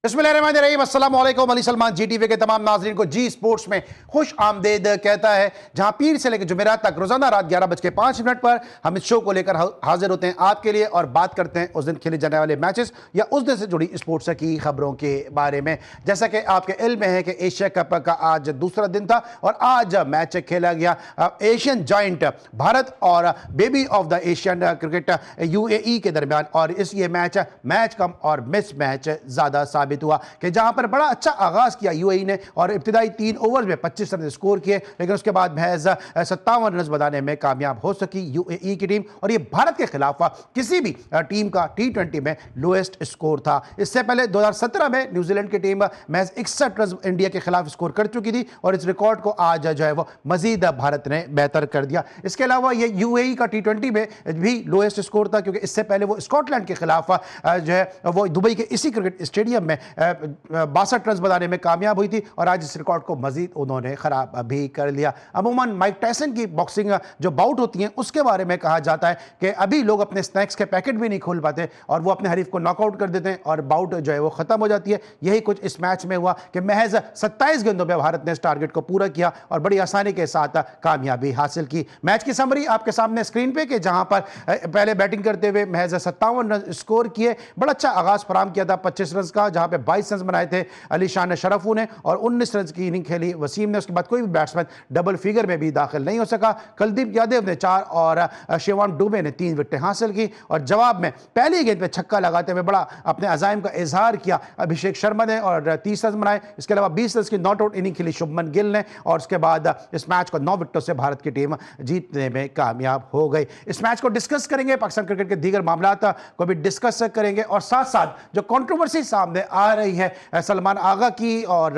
बिस्मिल्लाहिर्रहमानिर्रहीम, अस्सलाम वालेकुम। अली सलमान जी टीवी के तमाम नाज़रीन को जी स्पोर्ट्स में खुश आमदेद कहता है, जहां पीर से लेकर जुमेरात तक रोजाना रात 11:05 पर हम इस शो को लेकर हाजिर होते हैं आपके लिए और बात करते हैं उस दिन खेले जाने वाले मैचेस या उस दिन से जुड़ी स्पोर्ट्स की खबरों के बारे में। जैसा कि आपके इल्म में है कि एशिया कप का आज दूसरा दिन था और आज मैच खेला गया एशियन जॉइंट भारत और baby of the Asian cricket UAE के दरमियान। और इस ये मैच कम और मिस मैच ज्यादा साबित हुआ कि जहां पर बड़ा अच्छा आगाज किया यूएई ने और इब्तिदाई 3 ओवर में 25 रन स्कोर किए, लेकिन उसके बाद महज 57 रन बनाने में कामयाब हो सकी यूएई की टीम। और ये भारत के खिलाफ किसी भी टीम का T20 में लोएस्ट स्कोर था। इससे पहले 2017 में न्यूजीलैंड की टीम महज 61 रन इंडिया के खिलाफ स्कोर कर चुकी थी और इस रिकॉर्ड को आज जो है वो मजीद भारत ने बेहतर कर दिया। इसके अलावा ये यूएई का T20 में भी लोएस्ट स्कोर था, क्योंकि इससे पहले वो स्कॉटलैंड के खिलाफ जो है वो दुबई के इसी क्रिकेट स्टेडियम में 62 रन बनाने में कामयाब हुई थी और आज इस रिकॉर्ड को मजीद उन्होंने खराब भी कर लिया। अमूमन माइक टायसन की बॉक्सिंग जो बाउट होती हैं उसके बारे में कहा जाता है कि अभी लोग अपने स्नैक्स के पैकेट भी नहीं खोल पाते और वो अपने हरीफ को नॉकआउट कर देते हैं और बाउट जो है वो खत्म हो जाती है। यही कुछ इस मैच में हुआ कि महज 27 गेंदों में भारत ने इस टारगेट को पूरा किया और बड़ी आसानी के साथ कामयाबी हासिल की। मैच की समरी आपके सामने स्क्रीन पे कि जहां पर पहले बैटिंग करते हुए महज 57 रन स्कोर किए, बड़ा अच्छा आगाज फराम किया था 25 रन का, जहां पे 22 रन बनाए थे अली शान शरफू ने और 19 रन की इनिंग खेली वसीम ने। उसके बाद कोई भी बैट्समैन डबल फिगर में भी दाखिल नहीं हो सका। कुलदीप यादव ने 4 और शिवान डुबे ने 3 विकेटें हासिल की और जवाब में पहली गेंद पे छक्का लगाते हुए बड़ा अपने अजाइम का इजहार किया अभिषेक शर्मा ने और 30 रन बनाए। इसके अलावा 20 रन की नॉट आउट इनिंग खेली शुभमन गिल ने और उसके बाद इस मैच को 9 विकेटों से भारत की टीम जीतने में कामयाब हो गई। इस मैच को डिस्कस करेंगे, पाकिस्तान क्रिकेट के दीगर मामला को भी डिस्कस करेंगे और साथ साथ जो कंट्रोवर्सी सामने आ रही है सलमान आगा की और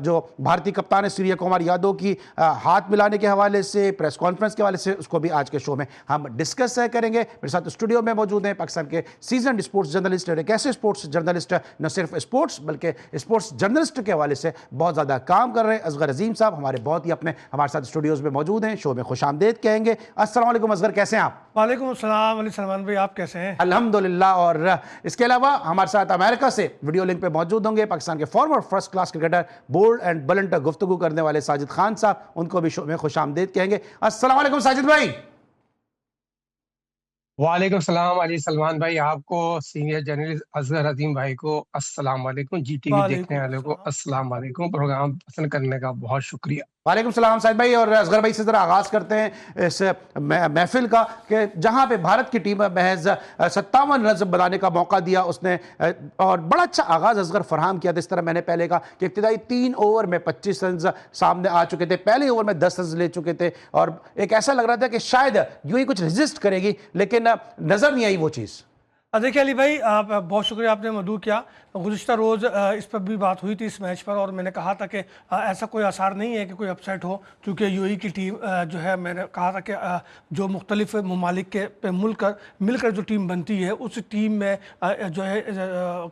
जो भारतीय कप्तान सूर्य कुमार यादव की हाथ मिलाने के हवाले से, प्रेस कॉन्फ्रेंस के हवाले से, उसको भी आज के शो में हम डिस्कस करेंगे। मेरे साथ स्टूडियो में मौजूद हैं पाकिस्तान के सीजन स्पोर्ट्स जर्नलिस्ट और एक ऐसे स्पोर्ट्स जर्नलिस्ट न सिर्फ स्पोर्ट्स बल्कि स्पोर्ट्स जर्नलिस्ट के हवाले से बहुत ज़्यादा काम कर रहे हैं, असगर अजीम साहब हमारे बहुत ही अपने हमारे साथ स्टूडियोज़ में मौजूद हैं। शो में खुशामदीद कहेंगे। अस्सलाम वालेकुम असगर, कैसे हैं आप? वालेकुम अस्सलाम अली सलमान भाई, आप कैसे हैं? अल्हम्दुलिल्लाह। और इसके अलावा हमारे साथ अमेरिका से वीडियो लिंक पे मौजूद होंगे पाकिस्तान के former first class cricketer, bold and बुलंद गुफ्तगू करने वाले साजिद खान साहब, उनको भी शो में खुशामदीद कहेंगे। अस्सलाम वालेकुम साजिद भाई। वालेकुम सलाम अली सलमान भाई, आपको सीनियर जर्नलिस्ट असगर अजीम भाई को अस्सलाम वालेकुम, जी टीवी देखने वालेकुम वालों को अस्सलाम। अस्सलाम वालेकुम। प्रोग्राम पसंद करने का बहुत शुक्रिया। वालेकुम सलाम साहिद भाई। और असगर भाई से जरा आगाज करते हैं इस महफिल का कि जहां पे भारत की टीम महज 57 रन बनाने का मौका दिया उसने और बड़ा अच्छा आगाज असगर फराहम किया था। इस तरह मैंने पहले कहा कि इब्तिदाई 3 ओवर में 25 रन सामने आ चुके थे, पहले ओवर में 10 रन ले चुके थे और एक ऐसा लग रहा था कि शायद यूं ही कुछ रेजिस्ट करेगी, लेकिन नजर नहीं आई वो चीज़। देखिए अली भाई, आप बहुत शुक्रिया, आपने मदू किया। गुज़िश्ता रोज़ इस पर भी बात हुई थी इस मैच पर और मैंने कहा था कि ऐसा कोई आसार नहीं है कि कोई अपसेट हो, क्योंकि यूएई की टीम जो है, मैंने कहा था कि जो मुख्तलिफ ममालिक के पे मिलकर जो टीम बनती है उस टीम में जो है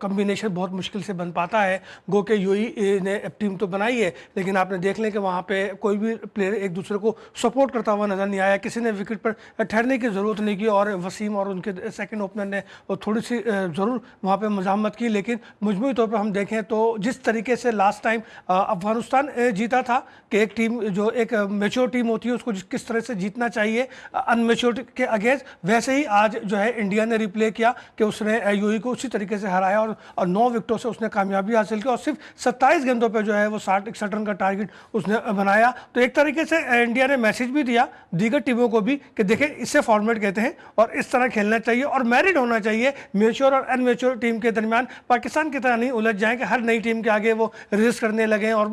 कम्बिनेशन बहुत मुश्किल से बन पाता है। गो के यूएई ने टीम तो बनाई है, लेकिन आपने देख लें कि वहाँ पर कोई भी प्लेयर एक दूसरे को सपोर्ट करता हुआ नज़र नहीं आया। किसी ने विकेट पर ठहरने की ज़रूरत नहीं की और वसीम और उनके सेकेंड ओपनर ने थोड़ी सी ज़रूर वहाँ पे मज़ाहमत की, लेकिन मजमूई तौर पर हम देखें तो जिस तरीके से लास्ट टाइम अफगानिस्तान जीता था कि एक टीम जो एक मेच्योर टीम होती है उसको किस तरह से जीतना चाहिए अनमेच्योर के अगेंस्ट, वैसे ही आज जो है इंडिया ने रिप्ले किया कि उसने यूएई को उसी तरीके से हराया और 9 विकेटों से उसने कामयाबी हासिल की और सिर्फ 27 गेंदों पर जो है वो 60-61 रन का टारगेट उसने बनाया। तो एक तरीके से इंडिया ने मैसेज भी दिया दीगर टीमों को भी कि देखें, इससे फॉर्मेट कहते हैं और इस तरह खेलना चाहिए और मैरिट होना चाहिए मेच्योर और अनमेच्योर टीम के दरमियान। पाकिस्तान की तरह नहीं उलझ जाएं कि हर नई टीम के आगे वो रेस करने लगे और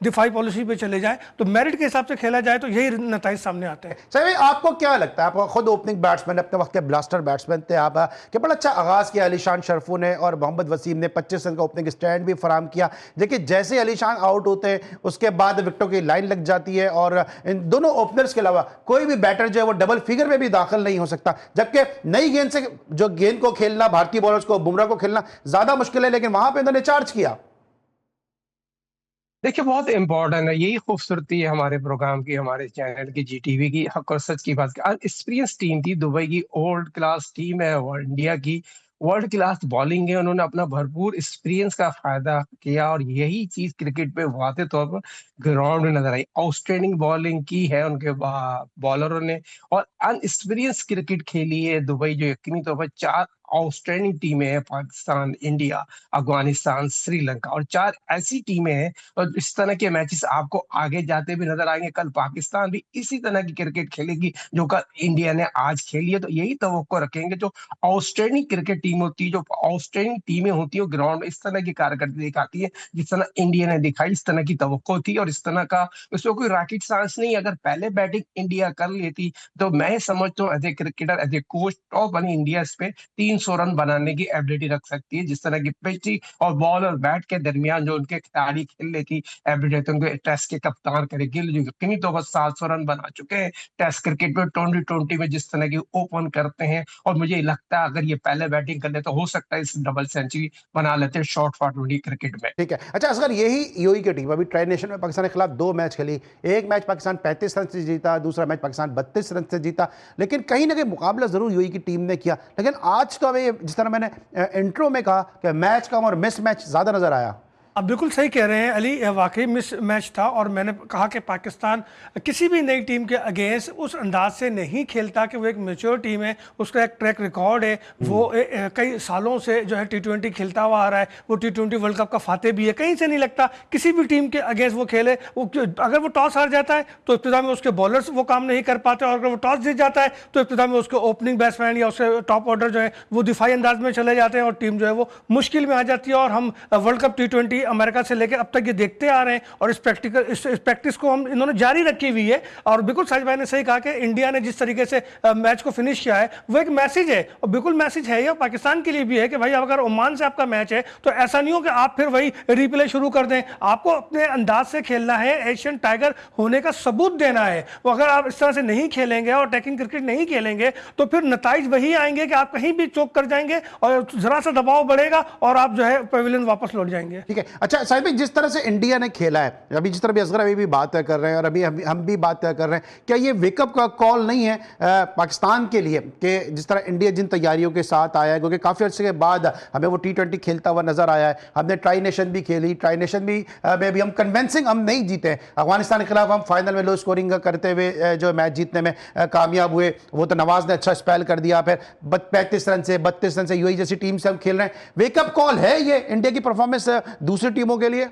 दिफाई पॉलिसी पे चले जाएं। तो मेरिट के हिसाब से खेला जाए तो यही नतीजे सामने आते हैं। सही, आपको क्या लगता है? आप खुद ओपनिंग बैट्समैन, अपने वक्त के ब्लास्टर बैट्समैन थे आप, कि बड़ा अच्छा आगाज किया अली शान शरफू ने और मोहम्मद वसीम ने 25 रन का ओपनिंग स्टैंड भी फराम किया। देखिए, जैसे अली शान आउट होते हैं उसके बाद विकेटों की लाइन लग जाती है और इन दोनों ओपनर्स के अलावा कोई भी बैटर जो है वो डबल फिगर में भी दाखिल नहीं हो सकता, जबकि नई गेंद से जो गेंद को खेलना, भारतीय बॉलर्स को, बुमराह को खेलना ज्यादा मुश्किल है, लेकिन वहां पे उन्होंने चार्ज किया। देखिए, बहुत इंपॉर्टेंट है, यही खूबसूरती है हमारे प्रोग्राम की, हमारे चैनल की, जी टीवी की। हक और सच की बात, एक्सपीरियंस टीम थी, दुबई की ओल्ड क्लास टीम है और इंडिया की। वर्ल्ड क्लास बॉलिंग है, उन्होंने अपना भरपूर एक्सपीरियंस का फायदा किया और यही चीज क्रिकेट पे वाज़े तौर पर ग्राउंड में नजर आई। आउटस्टैंडिंग बॉलिंग की है उनके बॉलरों ने और अनएक्सपीरियंस क्रिकेट खेली है दुबई, जो यकीनी तौर पर चार आउटस्टैंडिंग टीमें हैं, पाकिस्तान, इंडिया, अफगानिस्तान, श्रीलंका, और चार ऐसी टीमें हैं। और इस तरह के मैचेस आपको आगे जाते भी नजर आएंगे। कल पाकिस्तान भी इसी तरह की क्रिकेट खेलेगी जो कल इंडिया ने आज खेली है। तो यही तवक्को रखेंगे, जो आउटस्टैंडिंग क्रिकेट टीम होती है, जो आउटस्टैंडिंग टीमें होती है, ग्राउंड में इस तरह की कारकर्दगी दिखाती है जिस तरह इंडिया ने दिखाई। इस तरह की तवक्को थी और इस तरह का उसमें कोई रॉकेट साइंस नहीं। अगर पहले बैटिंग इंडिया कर लेती तो मैं समझता हूँ as a cricketer, as a coach, top बनी इंडिया इस पे 300 रन बनाने की एबिलिटी रख सकती है। जिस तरह की पिच थी और बॉल और बैट के दरमियान जो उनके खिलाड़ी खेल लेती एबिलिटी, उनको टेस्ट के कप्तान करे गिल, जो यकीनी तौर पर 700 रन बना चुके हैं टेस्ट क्रिकेट में। 2020 में जिस तरह की ओपन करते हैं, और मुझे लगता है अगर ये पहले बैटिंग कर ले तो हो सकता है इस डबल सेंचुरी बना लेते हैं शॉर्ट फॉर 20 क्रिकेट में। ठीक है। अच्छा असगर, यही यूएई की टीम अभी ट्राई नेशन में पाकिस्तान के खिलाफ 2 मैच खेली। एक मैच पाकिस्तान 35 रन से जीता, दूसरा मैच पाकिस्तान 32 रन से जीता, लेकिन कहीं ना कहीं मुकाबला जरूर यूएई की टीम ने किया। लेकिन आज तो हमें, जिस तरह मैंने इंट्रो में कहा, कि मैच कम और मिस मैच ज्यादा नजर आया। आप बिल्कुल सही कह रहे हैं अली, यह वाकई मिस मैच था। और मैंने कहा कि पाकिस्तान किसी भी नई टीम के अगेंस्ट उस अंदाज से नहीं खेलता कि वो एक मैच्योर टीम है, उसका एक ट्रैक रिकॉर्ड है, वो कई सालों से जो है T20 खेलता हुआ आ रहा है, वो T20 वर्ल्ड कप का फाते भी है। कहीं से नहीं लगता किसी भी टीम के अगेंस्ट वो खेले। अगर वो टॉस हार जाता है तो इब्तिदा में उसके बॉलर्स वो काम नहीं कर पाते, और अगर वो टॉस जीत जाता है तो इब्तिदा में उसके ओपनिंग बैट्समैन या उसके टॉप ऑर्डर जो है वो दिफाई अंदाज में चले जाते हैं और टीम जो है वो मुश्किल में आ जाती है। और हम वर्ल्ड कप T20 अमेरिका से लेकर अब तक ये देखते आ रहे हैं, और इस प्रैक्टिस को हम इन्होंने जारी रखी हुई है। और बिल्कुल साजिद भाई ने सही कहा कि इंडिया ने जिस तरीके से मैच को फिनिश किया है वो एक मैसेज है, और बिल्कुल मैसेज है ये पाकिस्तान के लिए भी है कि भाई अगर ओमान से आपका मैच है तो ऐसा नहीं हो कि आप फिर वही रिप्ले शुरू कर दें। आपको अपने अंदाज से खेलना है, एशियन टाइगर होने का सबूत देना है। वो अगर आप इस तरह से नहीं खेलेंगे और अटैकिंग क्रिकेट नहीं खेलेंगे तो फिर नताइज वही आएंगे कि आप कहीं भी चौक कर जाएंगे और जरा सा दबाव बढ़ेगा और आप जो है पवेलियन वापस लौट जाएंगे। ठीक है। अच्छा साहिब भाई, जिस तरह से इंडिया ने खेला है, अभी जिस तरह भी असगर अभी भी बात कर रहे हैं और अभी हम भी बात कर रहे हैं, क्या ये वेकअप का कॉल नहीं है पाकिस्तान के लिए कि जिस तरह इंडिया जिन तैयारियों के साथ आया है, क्योंकि काफ़ी अर्से के बाद हमें वो T20 खेलता हुआ नजर आया है। हमने ट्राई नेशन भी खेली, ट्राई नेशन भी में भी हम कन्विंसिंग हम नहीं जीते। अफगानिस्तान के खिलाफ हम फाइनल में लो स्कोरिंग करते हुए जो मैच जीतने में कामयाब हुए, वो तो नवाज ने अच्छा स्पेल कर दिया। फिर 35 रन से 32 रन से यूएई जैसी टीम से हम खेल रहे हैं। वेकअप कॉल है ये इंडिया की परफॉर्मेंस दूसरी टीमों के लिए?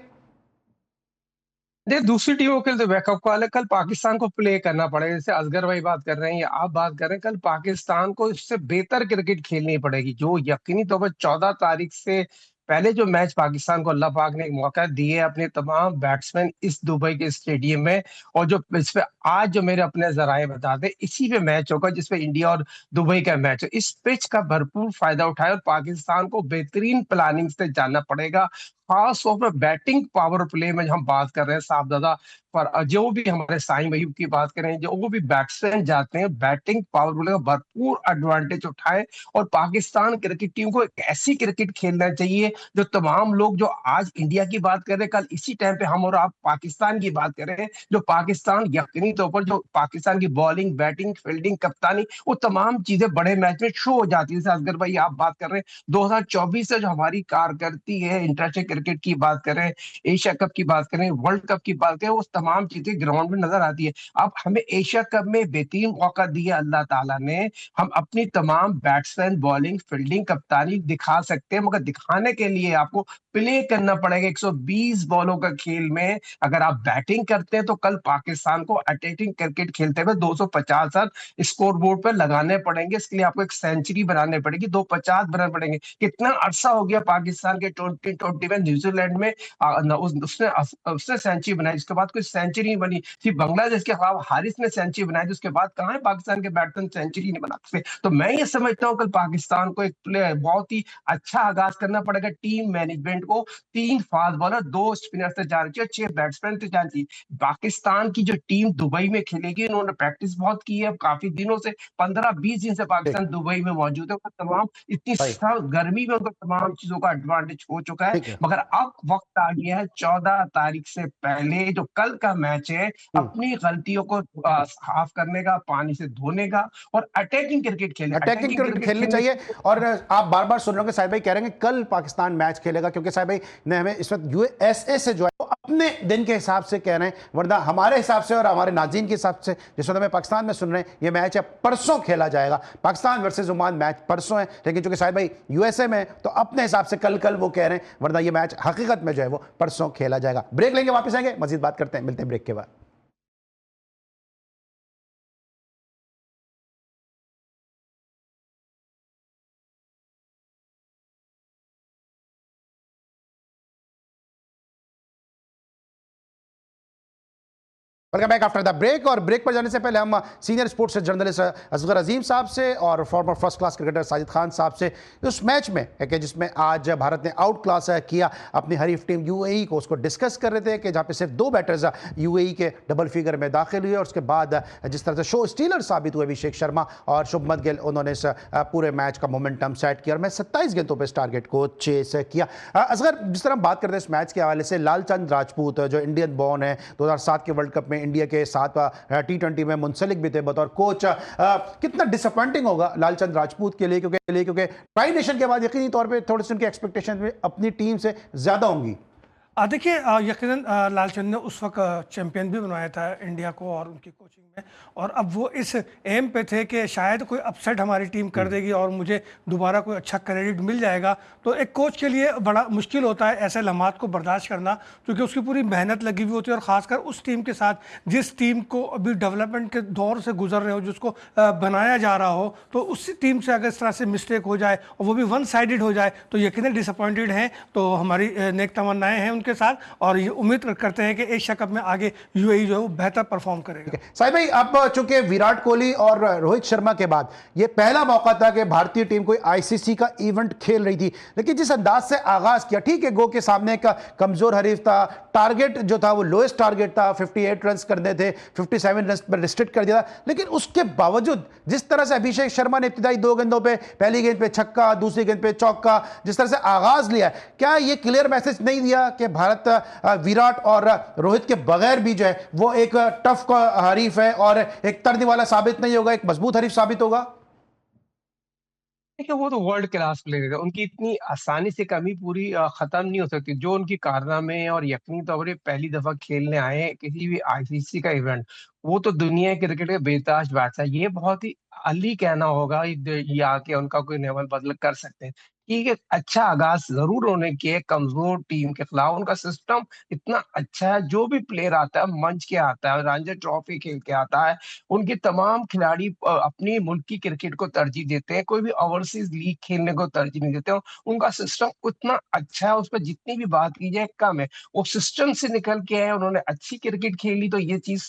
देखिए, दूसरी टीमों के लिए तो बैकअप कॉल है। कल पाकिस्तान को प्ले करना पड़ेगा, जैसे असगर भाई बात कर रहे हैं या आप बात कर रहे हैं। कल पाकिस्तान को इससे बेहतर क्रिकेट खेलनी पड़ेगी, जो यकीनी तौर पर 14 तारीख से पहले जो मैच पाकिस्तान को अल्लाह पाक ने एक मौका दिए अपने तमाम बैट्समैन इस दुबई के स्टेडियम में, और जो इस पे आज जो मेरे अपने जराए बता दें, इसी पे मैच होगा जिसपे इंडिया और दुबई का मैच है। इस पिच का भरपूर फायदा उठाए और पाकिस्तान को बेहतरीन प्लानिंग से जाना पड़ेगा। खास तौर पर बैटिंग पावर प्ले में हम बात कर रहे हैं साहबजादा, पर जो भी हमारे साईं भाई की बात करें, जो वो भी बैट्समैन जाते हैं बैटिंग पावर प्ले का भरपूर एडवांटेज उठाए। और पाकिस्तान क्रिकेट टीम को एक ऐसी क्रिकेट खेलना चाहिए जो तमाम लोग जो आज इंडिया की बात कर रहे हैं, कल इसी टाइम पे हम और आप पाकिस्तान की बात कर रहे हैं। जो पाकिस्तान यकीनी तौर पर, जो पाकिस्तान की बॉलिंग, बैटिंग, फील्डिंग, कप्तानी, वो तमाम चीजें बड़े मैच में शो हो जाती है। जैसे असगर भाई आप बात कर रहे हैं 2024 से जो हमारी कारकर्दगी है, इंटरनेशनल क्रिकेट की बात करें, एशिया कप की बात करें, वर्ल्ड कप की बात करें, वो तमाम चीजें ग्राउंड में नजर आती है। अब हमें एशिया कप में बेहतरीन मौका दिया अल्लाह ताला ने, हम अपनी तमाम बैट्समैन, बॉलिंग, फील्डिंग, कप्तानी दिखा सकते हैं, मगर दिखाने के लिए आपको प्ले करना पड़ेगा। 120 बॉलों का खेल में अगर आप बैटिंग करते हैं तो कल पाकिस्तान को अटैकिंग क्रिकेट खेलते हुए 250 रन स्कोर बोर्ड पर लगाने पड़ेंगे। इसके लिए आपको एक सेंचुरी बनानी पड़ेगी, 250 बनाने पड़ेंगे। कितना अरसा हो गया पाकिस्तान के 2020 में न्यूजीलैंड में उसने सेंचुरी बनाई, उसके बाद कोई सेंचुरी नहीं बनी। सिर्फ बांग्लादेश के खिलाफ हारिस ने सेंचुरी बनाई, उसके बाद कहाँ है पाकिस्तान के बैट्समैन सेंचुरी नहीं बनाते। तो मैं ये समझता हूँ कल पाकिस्तान को एक प्ले बहुत ही अच्छा आगाज करना पड़ेगा। टीम मैनेजमेंट को 3 फास्ट बॉलर, 2 स्पिनर से जाना चाहिए, 6 बैट्समैन से जाना चाहिए। पाकिस्तान की जो टीम दुबई में खेलेगी, उन्होंने प्रैक्टिस बहुत की है काफी दिनों से, 15-20 दिन से पाकिस्तान दुबई में मौजूद है। तमाम इतनी भाई गर्मी में उनको तमाम चीजों का एडवांटेज हो चुका है। ठीक है। मगर अब वक्त आ गया है 14 तारीख से पहले जो कल का मैच है अपनी गलतियों को साफ करने का, पानी से धोने का और अटैकिंग क्रिकेट खेलने अटैकिंग क्रिकेट खेलनी चाहिए। और आप बार बार सुन रहे हो कि साहिब भाई कह रहे हैं कि कल पाकिस्तान मैच खेलेगा, क्योंकि साहिब भाई ने हमें इस वक्त यूएसए से जो है वो अपने दिन के हिसाब से कह रहे हैं, वरना हमारे हिसाब से और हमारे नाज़रीन के हिसाब से जिस वक्त हमें पाकिस्तान में सुन रहे हैं ये मैच है परसों खेला जाएगा। पाकिस्तान वर्सेज ओमान मैच परसों है, लेकिन चूंकि साहिब भाई यूएसए में तो अपने हिसाब से कल कल वो कह रहे हैं, वरना ये मैच हकीकत में जो है वो परसों खेला जाएगा। ब्रेक लेंगे, वापस आएंगे, मजीद बात करते हैं, मिलते हैं ब्रेक के बाद। Welcome back after the break. और ब्रेक पर जाने से पहले हम senior sports journalist Asghar Azeem साहब से और former first class cricketer Sajid Khan साहब से उस मैच में कि जिसमें आज भारत ने आउट क्लास किया अपनी हरीफ टीम यूएई को, उसको डिस्कस कर रहे थे कि जहाँ पे सिर्फ 2 बैटर्स यूएई के डबल फिगर में दाखिल हुए और उसके बाद जिस तरह से शो स्टीलर साबित हुए अभिषेक शर्मा और शुभमन गिल, उन्होंने इस पूरे मैच का मोमेंटम सेट किया और मैं 27 गेंदों पर इस टारगेट को चेस किया। असगर, जिस तरह हम बात करते हैं इस मैच के हवाले से, लालचंद राजपूत जो इंडियन बॉर्न है, 2007 के वर्ल्ड कप में इंडिया के साथ T20 में मुंसलिक भी थे बतौर कोच, कितना डिसअपॉइंटिंग होगा लालचंद राजपूत के लिए, क्योंकि ट्राई नेशन के बाद यकीनी तौर पे थोड़ी सी उनकी एक्सपेक्टेशन में अपनी टीम से ज्यादा होंगी। देखिए, यकीनन लालचंद ने उस वक्त चैंपियन भी बनवाया था इंडिया को और उनकी कोचिंग में, और अब वो इस एम पे थे कि शायद कोई अपसेट हमारी टीम कर देगी और मुझे दोबारा कोई अच्छा क्रेडिट मिल जाएगा। तो एक कोच के लिए बड़ा मुश्किल होता है ऐसे लम्हात को बर्दाश्त करना, क्योंकि उसकी पूरी मेहनत लगी हुई होती है, और ख़ासकर उस टीम के साथ जिस टीम को अभी डेवलपमेंट के दौर से गुजर रहे हो, जिसको बनाया जा रहा हो, तो उस टीम से अगर इस तरह से मिस्टेक हो जाए और वो भी वन साइडेड हो जाए तो यकीनन डिसअपॉइंटेड हैं। तो हमारी नेक तमन्नाएं हैं उनके साथ और ये उम्मीद करते हैं कि एशिया कप में आगे यूएई जो है वो बेहतर परफॉर्म करेगा। साहिब भाई, अब चूंकि विराट कोहली और रोहित शर्मा के बाद ये पहला मौका था कि भारतीय टीम कोई आईसीसी का इवेंट खेल रही थी, लेकिन जिस अंदाज से आगाज किया, ठीक है गो के सामने का कमजोर हरीफ था, टारगेट जो था वो लोएस्ट टारगेट था, 58 रन करने थे, 57 रन पर रिस्ट्रिक्ट कर दिया था, लेकिन उसके बावजूद जिस तरह से अभिषेक शर्मा ने इब्तिदाई 2 गेंदों पे, पहली गेंद पे छक्का, दूसरी गेंद पे चौका, जिस तरह से आगाज लिया, क्या ये क्लियर मैसेज नहीं दिया कि भारत विराट और रोहित के बगैर भी जो है वो एक टफ हरीफ है और एक तर्द वाला साबित नहीं होगा, एक मजबूत हरीफ साबित होगा? देखिए, वो तो वर्ल्ड क्लास प्लेयर है, उनकी इतनी आसानी से कमी पूरी खत्म नहीं हो सकती। जो उनकी कारनामे और यकीनी तौर पर ये पहली दफा खेलने आए हैं किसी भी आईसीसी का इवेंट, वो तो दुनिया के क्रिकेट के बेताज बादशाह। ये बहुत ही अली कहना होगा ये आके उनका कोई नेवल बदल कर सकते हैं। ठीक है, अच्छा आगाज जरूर होने की है कमजोर टीम के खिलाफ। उनका सिस्टम इतना अच्छा है, जो भी प्लेयर आता है मंच के आता है, रणजी ट्रॉफी खेल के आता है, उनके तमाम खिलाड़ी अपनी मुल्क की क्रिकेट को तरजीह देते हैं, कोई भी ओवरसीज लीग खेलने को तरजीह नहीं देते। उनका सिस्टम उतना अच्छा है, उस पर जितनी भी बात की जाए कम है। वो सिस्टम से निकल के आए, उन्होंने अच्छी क्रिकेट खेली, तो ये चीज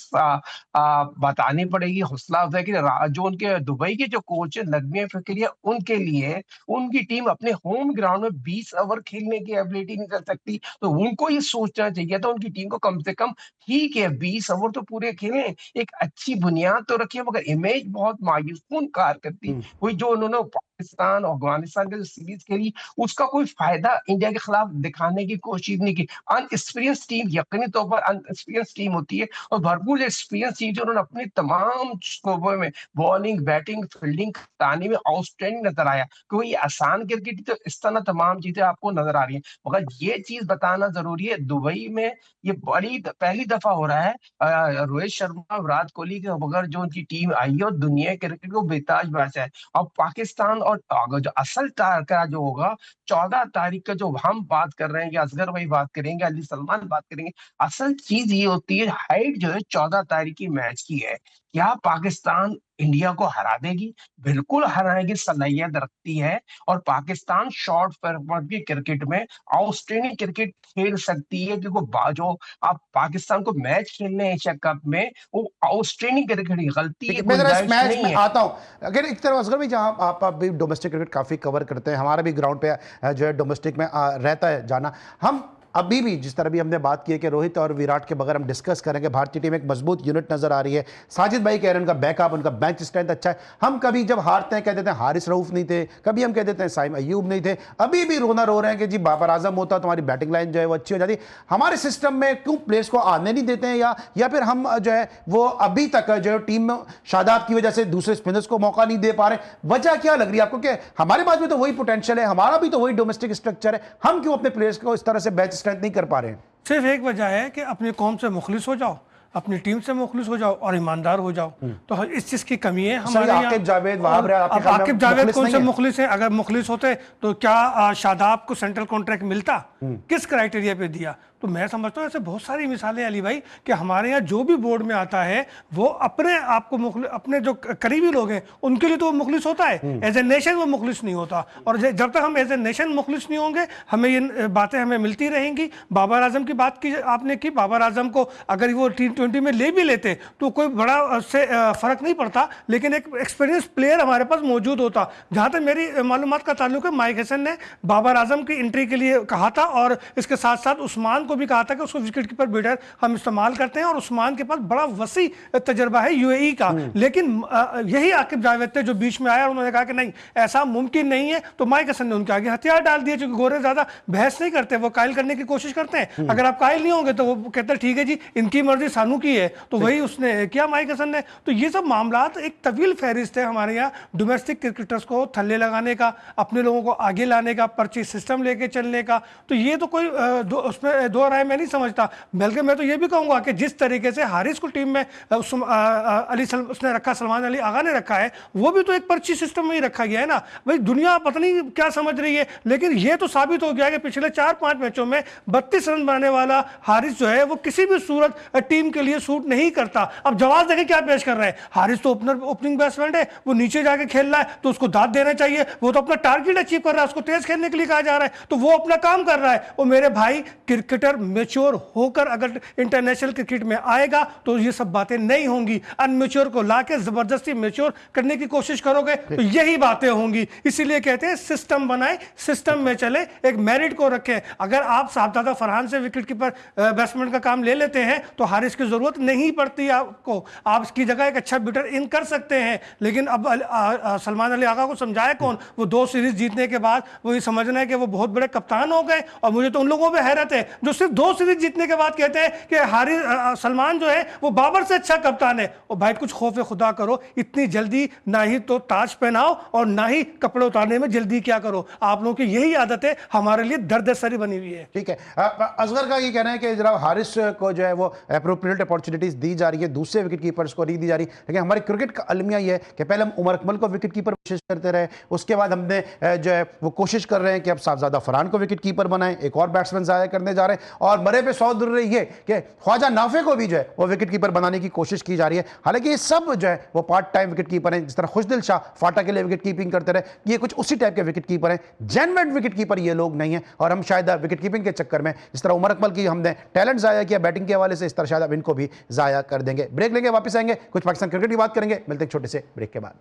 बतानी पड़ेगी, हौसला अफजाई की। जो उनके दुबई के जो कोच है नगमे फिक्रिया, उनके लिए उनकी टीम अपने होम ग्राउंड में 20 ओवर खेलने की एबिलिटी नहीं कर सकती, तो उनको ये सोचना चाहिए था उनकी टीम को कम से कम, ठीक है 20 ओवर तो पूरे खेलें, एक अच्छी बुनियाद तो रखिए, मगर इमेज बहुत मायूसकुन कारकर्दी हुई जो उन्होंने पाकिस्तान और अफगानिस्तान की जो सीरीज खेली, उसका कोई फायदा इंडिया के खिलाफ दिखाने की कोशिश नहीं की। अनएक्सपीरियंस टीम यकीनी तौर पर अनएक्सपीरियंस टीम होती है, और भरपूर जो एक्सपीरियंस टीम जो उन्होंने अपनी तमाम स्कोपों में बॉलिंग, बैटिंग, फील्डिंग, कप्तानी में आउटस्टैंडिंग नजर आया। क्योंकि ये आसान क्रिकेट तो इस तरह तमाम चीजें आपको नजर आ रही हैं, मगर ये चीज बताना जरूरी है, दुबई में ये बड़ी पहली दफा हो रहा है रोहित शर्मा, विराट कोहली के बगैर जो उनकी टीम आई है और दुनिया के क्रिकेट को बेताज बादशाह है। अब पाकिस्तान और जो असल का जो होगा 14 तारीख का, जो हम बात कर रहे हैं, असगर भाई बात करेंगे, अली सलमान बात करेंगे, असल चीज ये होती है हाइट जो है 14 तारीख की मैच की है। क्या पाकिस्तान इंडिया को हरा देगी? बिल्कुल हराने की सलाहियत रखती है, और पाकिस्तान शॉर्ट फॉर्मेट की क्रिकेट में आउटस्टैंडिंग क्रिकेट खेल सकती है, क्योंकि जो आप पाकिस्तान को मैच खेलने एशिया कप में, वो आउटस्टैंडिंग क्रिकेट की गलती है, मैं जरा इस गुंजाइश मैच नहीं में है। आता हूं, अगर एक तरफ असगर भी जहां आप भी डोमेस्टिक क्रिकेट काफी कवर करते हैं, हमारा भी ग्राउंड पे जो है डोमेस्टिक में रहता है जाना, हम अभी भी जिस तरह भी हमने बात की है कि रोहित और विराट के बगैर हम डिस्कस करेंगे, भारतीय टीम एक मजबूत यूनिट नजर आ रही है। साजिद भाई कह रहे हैं उनका बैकअप, उनका बेंच स्ट्रेंथ अच्छा है। हम कभी जब हारते हैं कह देते हैं हारिस रऊफ नहीं थे, कभी हम कह देते हैं साइम अयूब नहीं थे, अभी भी रोना रो रहे हैं कि जी बाबर आजम होता तुम्हारी बैटिंग लाइन जो है वो अच्छी हो जाती। हमारे सिस्टम में क्यों प्लेयर्स को आने नहीं देते हैं, या फिर हम जो है वो अभी तक जो टीम में शादाब की वजह से दूसरे स्पिनर्स को मौका नहीं दे पा रहे? वजह क्या लग रही है आपको कि हमारे पास भी तो वही पोटेंशियल है, हमारा भी तो वही डोमेस्टिक स्ट्रक्चर है, हम क्यों अपने प्लेयर्स को इस तरह से बेंच स्ट्रेंथ नहीं कर पा रहे हैं? सिर्फ एक वजह है कि अपनी कौम से मुखलिस हो जाओ, अपनी टीम से मुखलिस हो जाओ और ईमानदार हो जाओ। तो इस चीज की कमी है हमारे यहाँ। आकिब जावेद, वहाब रियाज, आपके अब ख्याल में आकिब जावेद मुखलिस कौन नहीं से है? मुखलिस है? अगर मुखलिस होते तो क्या शादाब को सेंट्रल कॉन्ट्रैक्ट मिलता? किस क्राइटेरिया पे दिया? तो मैं समझता हूँ ऐसे बहुत सारी मिसालें अली भाई कि हमारे यहाँ जो भी बोर्ड में आता है वो अपने आप को अपने जो करीबी लोग हैं उनके लिए तो वो मुखलिस होता है, एज ए नेशन वो मुखलिस नहीं होता। और जब तक हम एज ए नेशन मुखलिस नहीं होंगे हमें ये बातें हमें मिलती रहेंगी। बाबर आजम की बात की आपने की, बाबर आजम को अगर वो T20 में ले भी लेते तो कोई बड़ा उससे फर्क नहीं पड़ता, लेकिन एक एक्सपीरियंस प्लेयर हमारे पास मौजूद होता। जहाँ तक मेरी मालूमात का ताल्लुक है, माइक हसन ने बाबर आजम की एंट्री के लिए कहा था और इसके साथ साथ उस्मान को भी कहा था कि उसको विकेट कीपर बिडर हम इस्तेमाल करते हैं, और उस्मान के पास बड़ा वसी तजर्बा है यूएई का। लेकिन यही आकिब जावेद थे जो बीच में आया, उन्होंने कहा कि नहीं ऐसा मुमकिन नहीं है, तो माइक हसन ने उनके आगे हथियार डाल दिए। क्योंकि गोरे ज्यादा बहस नहीं करते, वो कायल करने की कोशिश करते हैं। अगर आप कायल नहीं होंगे तो वो कहते हैं ठीक है जी इनकी मर्जी सानू की है, तो वही उसने किया माइक हसन ने। तो ये सब मामला एक तवील फहरिस्त है हमारे यहाँ डोमेस्टिक क्रिकेटर्स को थल्ले लगाने का, अपने लोगों को आगे लाने का, पर्ची सिस्टम लेके चलने का। तो ये तो कोई उसमें दो राय मैं नहीं समझता। बल्कि मैं तो ये भी कहूंगा कि जिस तरीके से हारिस को टीम में उसने रखा, सलमान अली आगा ने रखा है, वो भी तो एक पर्ची सिस्टम में ही रखा गया है ना भाई। दुनिया पता नहीं क्या समझ रही है, लेकिन ये तो साबित हो गया कि पिछले 4-5 मैचों में 32 रन बनाने वाला हारिस जो है वो किसी भी सूरत टीम के लिए सूट नहीं करता। अब जवाब देखें क्या पेश कर रहे हैं। हारिस तो ओपनिंग बैट्समैन है, वो नीचे जाके खेल रहा है तो उसको दाद देना चाहिए। वो तो अपना टारगेट अचीव कर रहा है, उसको तेज खेलने के लिए कहा जा रहा है, तो वो अपना काम कर रहा है। और मेरे भाई क्रिकेटर मैच्योर होकर अगर इंटरनेशनल क्रिकेट में आएगा तो ये सब बातें नहीं होंगी। अनमेच्योर को लाके जबरदस्ती मैच्योर करने की कोशिश करोगे तो यही बातें होंगी। इसीलिए कहते हैं सिस्टम बनाए, सिस्टम में चले, एक मेरिट को रखें। अगर आप साहबजादा फरहान से विकेट कीपर बैट्समैन का काम ले लेते हैं तो हारिस की जरूरत नहीं पड़ती आपको, आप इसकी जगह एक अच्छा बिटर इन कर सकते हैं। लेकिन अब सलमान अली आगा को समझाया कौन? वो 2 सीरीज जीतने के बाद वो ये समझना है कि वो बहुत बड़े कप्तान हो गए। और मुझे तो उन लोगों पे हैरत है जो सिर्फ 2 सीरीज जीतने के बाद कहते हैं कि सलमान जो है वो बाबर से अच्छा कप्तान है। और भाई कुछ खौफ खुदा करो, इतनी जल्दी ना ही तो ताज पहनाओ और ना ही कपड़े उतारने में जल्दी क्या करो। आप लोगों की यही आदत है, हमारे लिए दर्द सरी बनी हुई है। ठीक है, असगर का ये कहना है कि जनाब हारिस को जो है वो अप्रोप्रिएट अपॉर्चुनिटीज दी जा रही है, दूसरे विकेट कीपर्स को नहीं दी जा रही। लेकिन हमारे क्रिकेट का अलमिया ये है कि पहले हम उमर अकमल को विकेट कीपर कोशिश करते रहे, उसके बाद हमने जो है वो कोशिश कर रहे हैं कि अब साहबजादा फरहान को विकेट कीपर बनाएं, एक और बैट्समैन जाया करने जा रहे हैं, और मरे पे 100 रही है कि ख्वाजा नाफे को भी जो है वो विकेट कीपर बनाने की कोशिश की जा रही है। हालांकि ये सब जो है वो पार्ट टाइम विकेट कीपर हैं। जिस तरह खुशदिल शाह फाटा के लिए विकेट कीपिंग करते रहे, ये कुछ उसी टाइप के विकेट कीपर हैं। जेन्युइन विकेट कीपर ये लोग नहीं हैं, और हम शायद विकेट कीपिंग के चक्कर में जिस तरह उमर अकमल की हमने टैलेंट जाया किया बैटिंग के हवाले से, इस तरह शायद अब इनको भी जाया कर देंगे। ब्रेक लेंगे, वापस आएंगे, कुछ पाकिस्तान क्रिकेट की बात करेंगे। मिलते हैं छोटे से ब्रेक के बाद।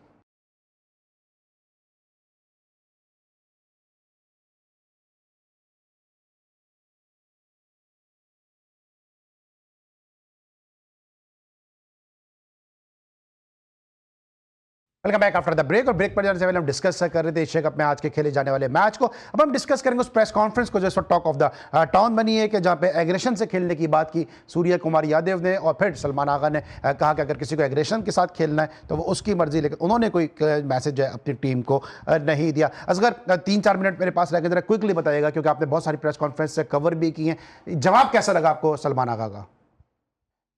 Welcome back after the break. और ब्रेक पर जाने से पहले हम डिस्कस कर रहे थे एशिया कप में आज के खेले जाने वाले मैच को। अब हम डिस्कस करेंगे उस प्रेस कॉन्फ्रेंस को जो टॉक ऑफ द टाउन बनी है कि जहां पे एग्रेशन से खेलने की बात की सूर्य कुमार यादव ने, और फिर सलमान आगा ने कहा कि अगर किसी को एग्रेशन के साथ खेलना है तो वो उसकी मर्जी, लेकिन उन्होंने कोई मैसेज है अपनी टीम को नहीं दिया। असगर 3-4 मिनट मेरे पास रह के जरा क्विकली बताइएगा, क्योंकि आपने बहुत सारी प्रेस कॉन्फ्रेंस से कवर भी की हैं, जवाब कैसा लगा आपको सलमान आगा का?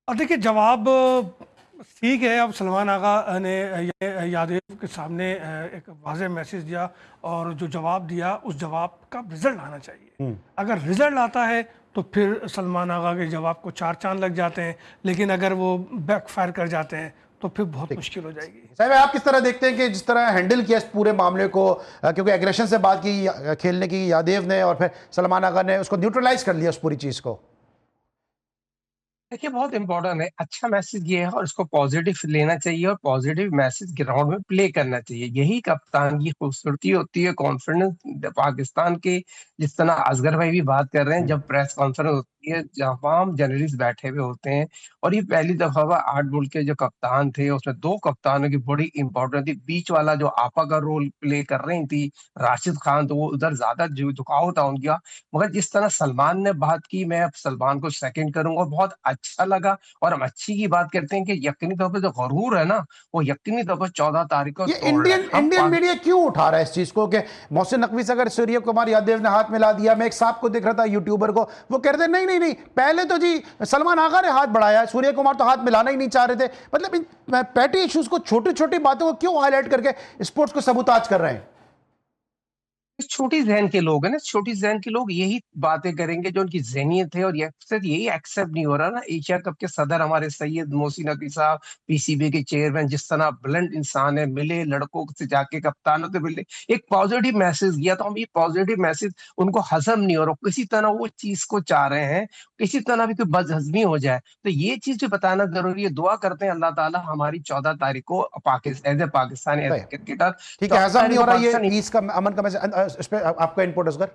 और देखिए जवाब ठीक है। अब सलमान आगा ने यादव के सामने एक वाज़ेह मैसेज दिया, और जो जवाब दिया उस जवाब का रिजल्ट आना चाहिए। अगर रिजल्ट आता है तो फिर सलमान आगा के जवाब को 4 चांद लग जाते हैं, लेकिन अगर वो बैकफायर कर जाते हैं तो फिर बहुत मुश्किल हो जाएगी। साहब आप किस तरह देखते हैं कि जिस तरह हैंडल किया इस पूरे मामले को, क्योंकि एग्रेशन से बात की खेलने की यादव ने, और फिर सलमान आगा ने उसको न्यूट्रलाइज कर लिया उस पूरी चीज़ को? देखिए बहुत इंपॉर्टेंट है, अच्छा मैसेज ये है और इसको पॉजिटिव लेना चाहिए और पॉजिटिव मैसेज ग्राउंड में प्ले करना चाहिए। यही कप्तान की खूबसूरती होती है, कॉन्फिडेंस पाकिस्तान के। जिस तरह असगर भाई भी बात कर रहे हैं, जब प्रेस कॉन्फ्रेंस होती है तमाम जर्नलिस्ट बैठे हुए होते हैं और ये पहली दफा हुआ 8 मुल्क के जो कप्तान थे उसमें 2 कप्तानों की बड़ी इंपॉर्टेंट थी। बीच वाला जो आपा का रोल प्ले कर रही थी राशिद खान, तो वो उधर ज्यादा झुकाव था उनका। मगर जिस तरह सलमान ने बात की, मैं अब सलमान को सेकंड करूंगा, बहुत अच्छा लगा। और हम अच्छी की बात करते हैं कि यकीनी तौर पर जो गरूर है ना, वो यकीनी तौर पर 14 तारीख को ये तोड़ रहा इंडियन है। हम इंडियन मीडिया क्यों उठा रहा है इस चीज को कि मोहसिन नकवी से अगर सूर्य कुमार यादव ने हाथ मिला दिया? मैं एक साहब को देख रहा था यूट्यूबर को, वो कह रहे थे नहीं नहीं नहीं, पहले तो जी सलमान आगा ने हाथ बढ़ाया, सूर्य कुमार तो हाथ मिलाना ही नहीं चाह रहे थे। मतलब इन पैटी इश्यूज को, छोटी छोटी बातों को क्यों हाईलाइट करके स्पोर्ट्स को सबूताज कर रहे हैं? छोटी जहन के लोग हैं ना, छोटी जहन के लोग यही बातें करेंगे जो उनकी जहनीत है, और ये अक्सर यही एक्सेप्ट नहीं हो रहा ना। एशिया कप के सदर हमारे सैयद मोहसिन नकवी साहब, पीसीबी के चेयरमैन, जिस तरह ब्लंट इंसान है, मिले लड़कों से जाके, कप्तानों से मिले, एक पॉजिटिव मैसेज दिया। तो हम ये पॉजिटिव मैसेज उनको हजम नहीं हो रहा, किसी तरह वो चीज को चाह रहे हैं, किसी तरह भी कोई बदहजमी हो जाए। तो ये चीज भी बताना जरूरी है। दुआ करते हैं अल्लाह ताला हमारी 14 तारीख को Pakistan, as a Pakistani, as a cricketer, ठीक है, 14 हजम नहीं तारीख हो को रहा ये पाकिस्तान। पीस का, अमन का मैसेज, इस पे आपका इनपुट असगर?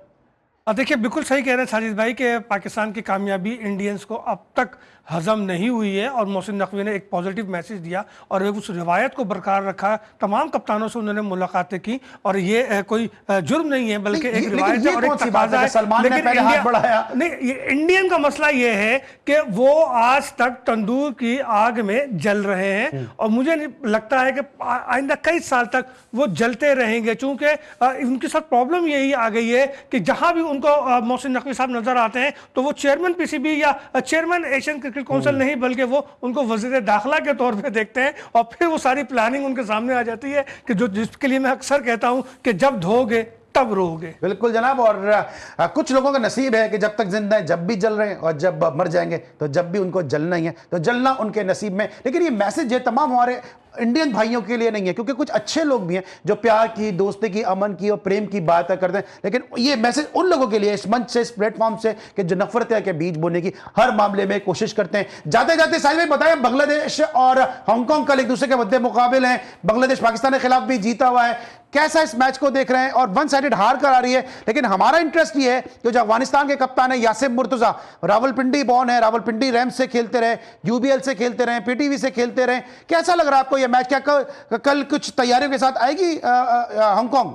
देखिए बिल्कुल सही कह रहे हैं साजिद भाई कि पाकिस्तान की कामयाबी इंडियंस को अब तक हजम नहीं हुई है, और मोहसिन नकवी ने एक पॉजिटिव मैसेज दिया और उस रिवायत को बरकरार रखा। तमाम कप्तानों से उन्होंने मुलाकातें की, और ये कोई जुर्म नहीं है बल्कि एक रिवायत है और एक तकाजा है। सलमान ने पहले हाथ बढ़ाया। नहीं, ये इंडियन का मसला ये है कि वो आज तक तंदूर की आग में जल रहे हैं, और मुझे लगता है कि आइंदा कई साल तक वो जलते रहेंगे, चूंकि उनके साथ प्रॉब्लम यही आ गई है कि जहां भी उनको मोहसिन नकवी साहब नजर आते हैं तो वो चेयरमैन पीसीबी या चेयरमैन एशियन क्रिकेट काउंसिल नहीं, बल्कि वो उनको वजीर दाखिला के तौर पे देखते हैं, और फिर वो सारी प्लानिंग उनके सामने आ जाती है कि जो जिसके लिए मैं अक्सर कहता हूं कि जब धोगे तब रोगे। बिल्कुल जनाब। और कुछ लोगों का नसीब है कि जब तक जिंदा है जब भी जल रहे हैं, और जब मर जाएंगे तो जब भी उनको जलना ही है, तो जलना उनके नसीब में। लेकिन ये मैसेज है तमाम हमारे इंडियन भाइयों के लिए नहीं है, क्योंकि कुछ अच्छे लोग भी हैं जो प्यार की, दोस्ती की, अमन की और प्रेम की बात करते हैं। लेकिन ये मैसेज उन लोगों के लिए इस मंच से, इस प्लेटफॉर्म से, कि जो नफरत के बीज बोने की हर मामले में कोशिश करते हैं। जाते जाते साहिल भाई बताएं, बांग्लादेश और हांगकांग कल एक दूसरे के मध्य मुकाबिल हैं। बांग्लादेश पाकिस्तान के खिलाफ भी जीता हुआ है। कैसा इस मैच को देख रहे हैं? और वन साइडेड हार कर आ रही है, लेकिन हमारा इंटरेस्ट ये है कि जो अफगानिस्तान के कप्तान है यासिर मुर्तजा, रावलपिंडी बॉर्न है, रावलपिंडी रैम्स से खेलते रहे, यूबीएल से खेलते रहे, पीटीवी से खेलते रहे। कैसा लग रहा है आपको यह मैच? क्या कल कुछ तैयारियों के साथ आएगी हांगकांग?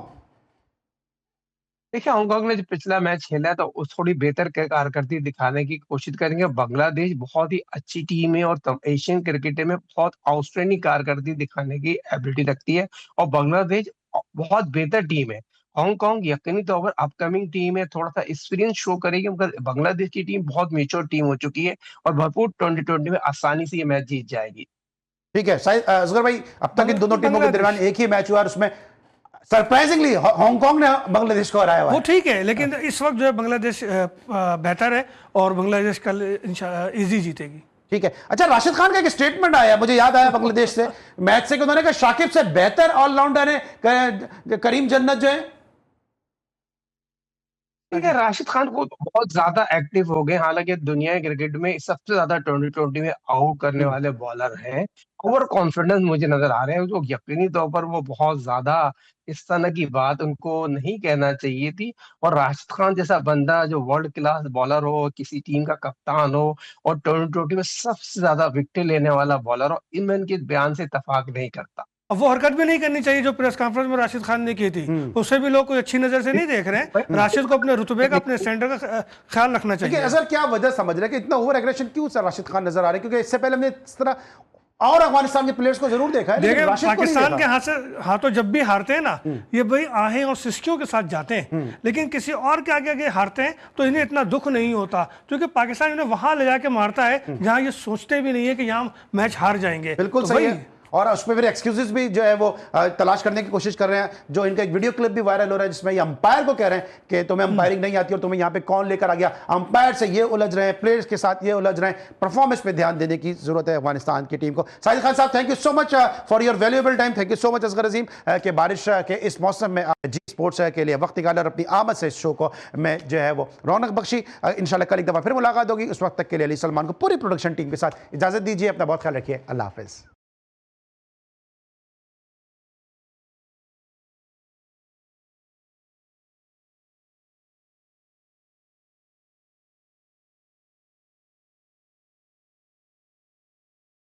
देखिए हांगकांग ने जो पिछला मैच खेला है तो उस थोड़ी बेहतर कारकर्दगी दिखाने की कोशिश करेंगे। बांग्लादेश बहुत ही अच्छी टीम है और एशियन क्रिकेट में बहुत आउटस्टैंडिंग कारकर्दगी दिखाने की एबिलिटी रखती है, और बांग्लादेश बहुत बेहतर टीम है। हांगकांग यकीनी तौर पर अपकमिंग टीम है, थोड़ा सा एक्सपीरियंस शो करेगी, मगर बांग्लादेश की टीम बहुत मेच्योर टीम हो चुकी है और भरपूर 2020 में आसानी से ये मैच जीत जाएगी। ठीक है असगर भाई, अब तक इन दोनों टीमों के दरमियान एक ही मैच हुआ और उसमें सरप्राइजिंगली हांगकांग ने बांग्लादेश को हराया हुआ वो है। ठीक है, लेकिन इस वक्त जो है बांग्लादेश बेहतर है और बांग्लादेश कल इजी जीतेगी। ठीक है। अच्छा, राशिद खान का एक स्टेटमेंट आया, मुझे याद आया बांग्लादेश से मैच से, कि उन्होंने कहा शाकिब से बेहतर ऑलराउंडर है करीम जन्नत जो है। ठीक है, राशिद खान को बहुत ज्यादा एक्टिव हो गए, हालांकि दुनिया के क्रिकेट में सबसे ज्यादा 2020 में आउट करने वाले बॉलर हैं। ओवर कॉन्फिडेंस मुझे नजर आ रहे हैं, जो यकीनी तौर पर वो बहुत ज्यादा इस तरह की बात उनको नहीं कहना चाहिए थी। और राशिद खान जैसा बंदा जो वर्ल्ड क्लास बॉलर हो, किसी टीम का कप्तान हो और 2020 में सबसे ज्यादा विकेट लेने वाला बॉलर हो, मैं इनके बयान से इत्तेफाक नहीं करता। अब वो हरकत भी नहीं करनी चाहिए जो प्रेस कॉन्फ्रेंस में राशिद खान ने की थी, उससे भी लोग कोई अच्छी नजर से नहीं देख रहे हैं। राशिद को अपने रुतबे का, अपने स्टैंडर्ड का ख्याल रखना चाहिए। असर क्या वजह समझ रहे हैं कि इतना ओवर एग्रेशन क्यों सर राशिद खान नजर आ रहे हैं? क्योंकि इससे पहले हमने इस तरह और अफगानिस्तान के प्लेयर्स को जरूर देखा है, देखिए पाकिस्तान के हाथों जब भी हारते हैं ना, ये भाई आहें और सिसकियों के साथ जाते हैं, लेकिन किसी और के आगे आगे हारते हैं तो इन्हें इतना दुख नहीं होता, क्योंकि पाकिस्तान इन्हें वहां ले जाके मारता है जहां ये सोचते भी नहीं है कि यहाँ मैच हार जाएंगे। बिल्कुल तो सही है। और उस पर फिर एक्सक्यूजेस भी जो है वो तलाश करने की कोशिश कर रहे हैं। जो इनका एक वीडियो क्लिप भी वायरल हो रहा है जिसमें ये अंपायर को कह रहे हैं कि तुम्हें अंपायरिंग नहीं आती और तुम्हें यहाँ पे कौन लेकर आ गया। अंपायर से ये उलझ रहे हैं, प्लेयर्स के साथ ये उलझ रहे हैं। परफॉर्मेंस पे ध्यान देने की जरूरत है अफगानिस्तान की टीम को। साजिद खान साहब, thank you so much for your valuable time. Thank you so much Asghar Azeem के बारिश के इस मौसम में जी स्पोर्ट्स के लिए वक्त निकाला और अपनी आमद से इस शो को मैं जो है वो रौनक बख्शी। इंशाल्लाह कल एक दफ़ा फिर मुलाकात होगी। उस वक्त तक के लिए अली सलमान को पूरी प्रोडक्शन टीम के साथ इजाज़त दीजिए। अपना बहुत ख्याल रखिए। अल्लाह हाफिज़।